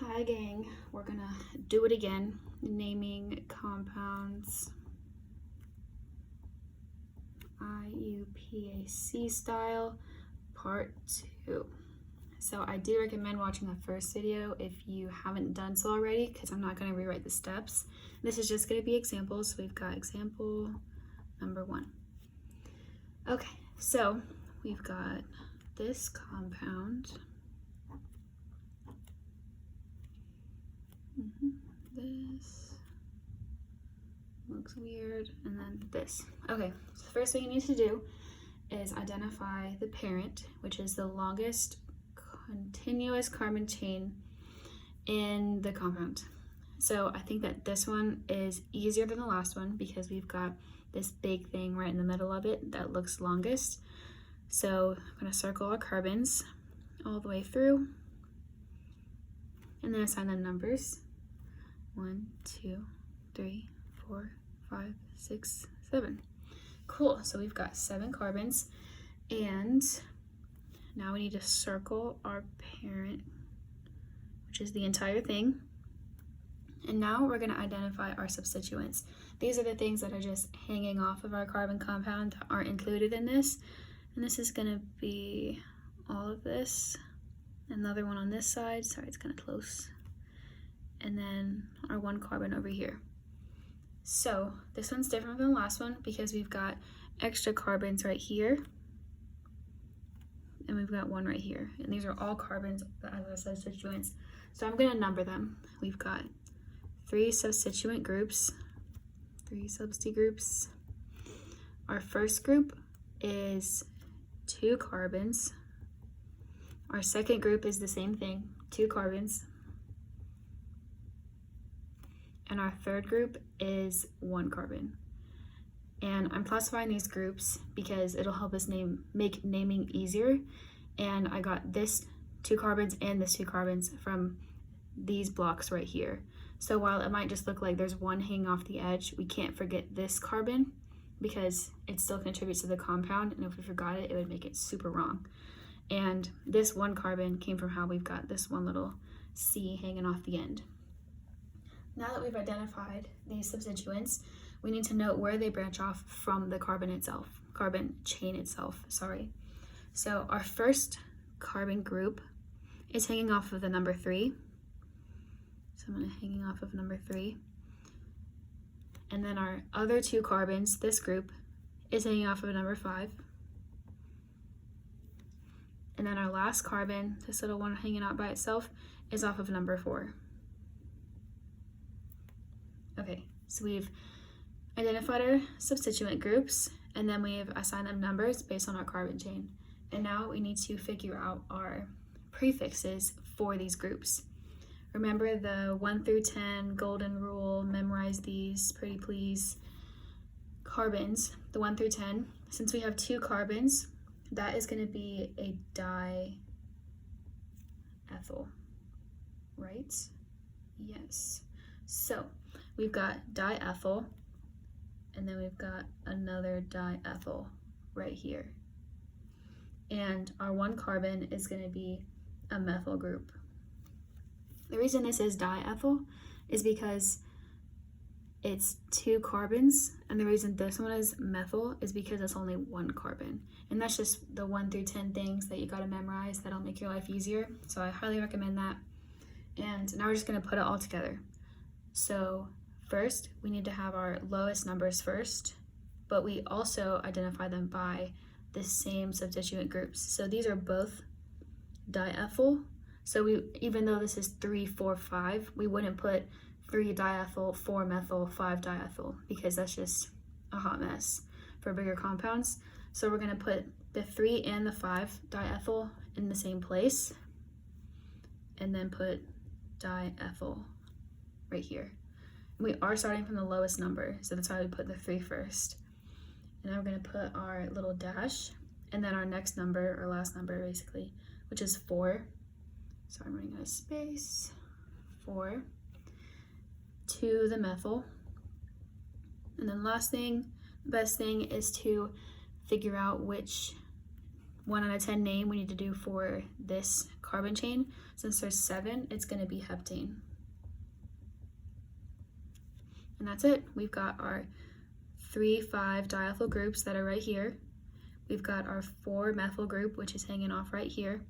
Hi gang, we're gonna do it again, naming compounds IUPAC style, part 2. So I do recommend watching the first video if you haven't done so already, because I'm not going to rewrite the steps. This is just going to be examples. So we've got example number 1. Okay, so we've got this compound. This looks weird, and then this. Okay, so the first thing you need to do is identify the parent, which is the longest continuous carbon chain in the compound. So I think that this one is easier than the last one because we've got this big thing right in the middle of it that looks longest. So I'm going to circle our carbons all the way through and then assign them numbers. 1, 2, 3, 4, 5, 6, 7. Cool, so we've got 7 carbons, and now we need to circle our parent, which is the entire thing. And now we're going to identify our substituents. These are the things that are just hanging off of our carbon compound that aren't included in this. And this is going to be all of this. Another one on this side. Sorry, it's kind of close. And then our 1 carbon over here. So this one's different than the last one because we've got extra carbons right here. And we've got 1 right here. And these are all carbons as our substituents. So I'm going to number them. We've got 3 substituent groups. 3 substituent groups. Our first group is 2 carbons. Our second group is the same thing, 2 carbons. And our third group is 1 carbon. And I'm classifying these groups because it'll help us make naming easier. And I got this 2 carbons and this 2 carbons from these blocks right here. So while it might just look like there's 1 hanging off the edge, we can't forget this carbon because it still contributes to the compound. And if we forgot it, it would make it super wrong. And this 1 carbon came from how we've got this one little C hanging off the end. Now that we've identified these substituents, we need to note where they branch off from the carbon chain itself, sorry. So our first carbon group is hanging off of the number 3. So I'm hanging off of number 3. And then our other 2 carbons, this group, is hanging off of number 5. And then our last carbon, this little one hanging out by itself, is off of number 4. Okay, so we've identified our substituent groups, and then we've assigned them numbers based on our carbon chain. And now we need to figure out our prefixes for these groups. Remember the 1 through 10 golden rule, memorize these, pretty please. Carbons, the 1 through 10, since we have 2 carbons, that is going to be a diethyl, right? Yes. So we've got diethyl, and then we've got another diethyl right here. And our 1 carbon is going to be a methyl group. The reason this is diethyl is because it's 2 carbons, and the reason this one is methyl is because it's only 1 carbon. And that's just the 1 through 10 things that you got to memorize that'll make your life easier. So I highly recommend that. And now we're just going to put it all together. So first, we need to have our lowest numbers first, but we also identify them by the same substituent groups. So these are both diethyl. So even though this is 3, 4, 5, we wouldn't put 3 diethyl, 4 methyl, 5 diethyl, because that's just a hot mess for bigger compounds. So we're going to put the 3 and the 5 diethyl in the same place, and then put diethyl right here. And we are starting from the lowest number, so that's why we put the 3 first. And then we're going to put our little dash, and then our next number, or last number basically, which is 4. So I'm running out of space. 4 to the methyl. And then last thing, the best thing is to figure out which 1 out of 10 name we need to do for this carbon chain. Since there's 7, it's going to be heptane. And that's it. We've got our 3,5 diethyl groups that are right here. We've got our 4-methyl group, which is hanging off right here.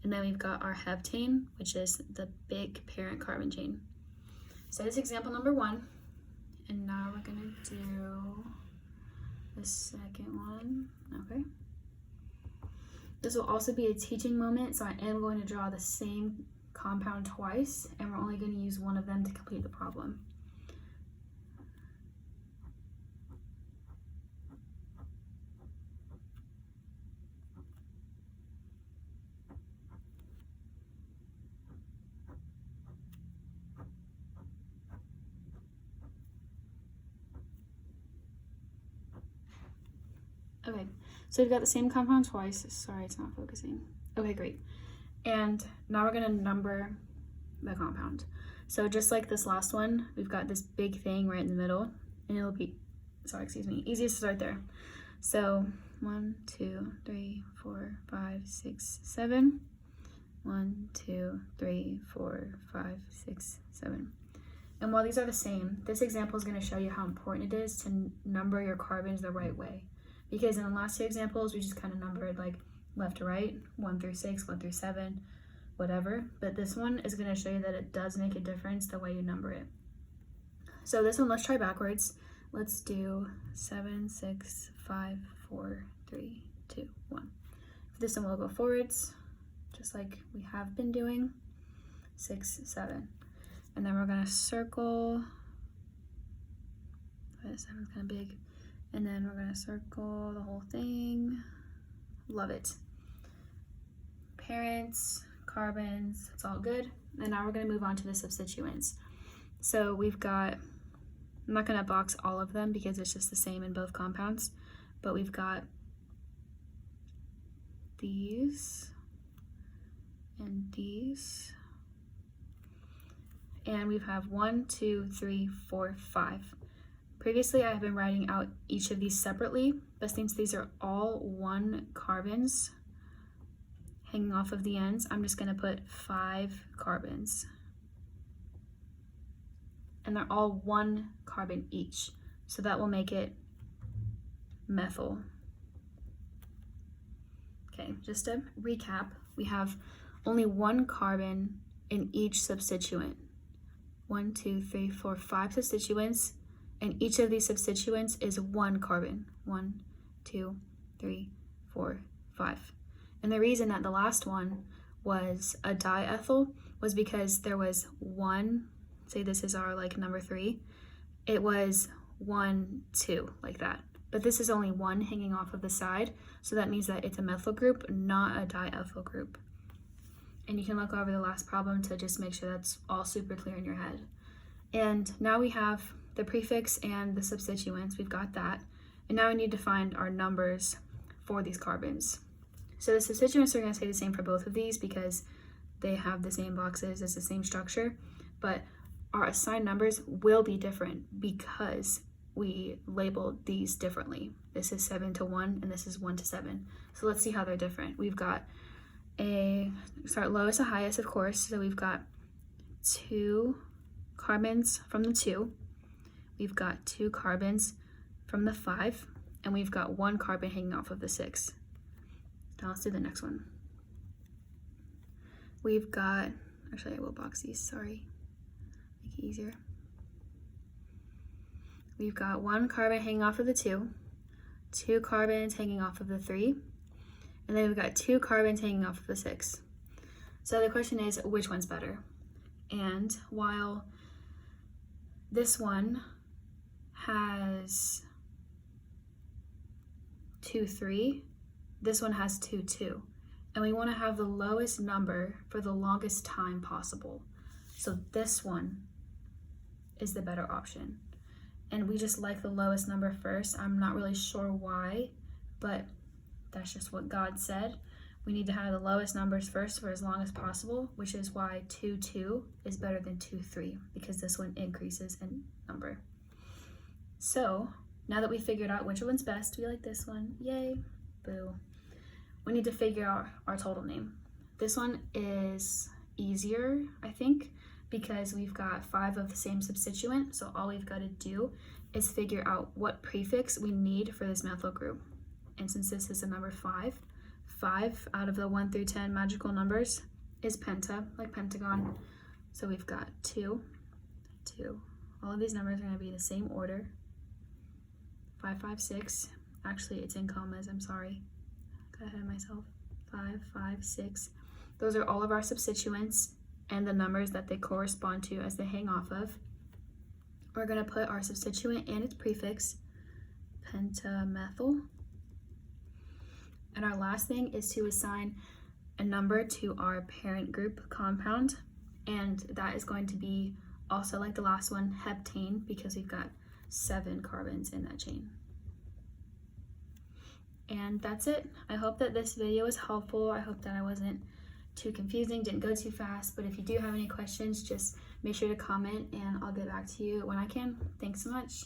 And then we've got our heptane, which is the big parent carbon chain. So this is example number 1. And now we're going to do the second one. Okay. This will also be a teaching moment, so I am going to draw the same compound twice, and we're only going to use one of them to complete the problem. Okay, so we've got the same compound twice. Sorry, it's not focusing. Okay, great. And now we're gonna number the compound. So just like this last one, we've got this big thing right in the middle, and it'll be, easiest to start there. So 1, 2, 3, 4, 5, 6, 7. 1, 2, 3, 4, 5, 6, 7. And while these are the same, this example is gonna show you how important it is to number your carbons the right way. Because in the last 2 examples, we just kind of numbered like left to right, 1 through 6, 1 through 7, whatever. But this one is going to show you that it does make a difference the way you number it. So this one, let's try backwards. Let's do 7, 6, 5, 4, 3, 2, 1. For this one, we'll go forwards, just like we have been doing. 6, 7. And then we're going to circle. That 7's kind of big. And then we're going to circle the whole thing. Love it. Parents, carbons, it's all good. And now we're going to move on to the substituents. So we've got, I'm not going to box all of them because it's just the same in both compounds, but we've got these and these. And we have 1, 2, 3, 4, 5. Previously, I have been writing out each of these separately, but since these are all 1 carbons hanging off of the ends, I'm just going to put 5 carbons. And they're all 1 carbon each, so that will make it methyl. Okay, just to recap, we have only 1 carbon in each substituent. 1, 2, 3, 4, 5 substituents. And each of these substituents is 1 carbon. 1, 2, 3, 4, 5. And the reason that the last one was a diethyl was because there was 1, say this is our like number 3, it was 1, 2, like that. But this is only 1 hanging off of the side, so that means that it's a methyl group, not a diethyl group. And you can look over the last problem to just make sure that's all super clear in your head. And now we have the prefix and the substituents, we've got that. And now we need to find our numbers for these carbons. So the substituents are going to stay the same for both of these because they have the same boxes, it's the same structure, but our assigned numbers will be different because we labeled these differently. This is 7 to 1 and this is 1 to 7. So let's see how they're different. We've got start lowest to highest, of course. So we've got 2 carbons from the 2. We've got 2 carbons from the 5, and we've got 1 carbon hanging off of the 6. Now let's do the next one. We've got, actually I will box these, sorry, make it easier. We've got 1 carbon hanging off of the 2, 2 carbons hanging off of the 3, and then we've got 2 carbons hanging off of the 6. So the question is, which one's better? And while this one has 2, 3, this one has 2, 2. And we want to have the lowest number for the longest time possible. So this one is the better option. And we just like the lowest number first. I'm not really sure why, but that's just what God said. We need to have the lowest numbers first for as long as possible, which is why 2, 2 is better than 2, 3, because this one increases in number. So now that we figured out which one's best, we like this one, yay, boo. we need to figure out our total name. This one is easier, I think, because we've got 5 of the same substituent, so all we've got to do is figure out what prefix we need for this methyl group. And since this is the number 5, 5 out of the 1 through 10 magical numbers is penta, like pentagon. So we've got 2, 2. All of these numbers are going to be the same order. 5, 5, 6. Actually, it's in commas, I'm sorry. Got ahead of myself. 5, 5, 6. Those are all of our substituents and the numbers that they correspond to as they hang off of. We're going to put our substituent and its prefix, pentamethyl. And our last thing is to assign a number to our parent group compound, and that is going to be also like the last one, heptane, because we've got 7 carbons in that chain. And that's it. I hope that this video was helpful. I hope that I wasn't too confusing, didn't go too fast, but if you do have any questions, just make sure to comment and I'll get back to you when I can. Thanks so much.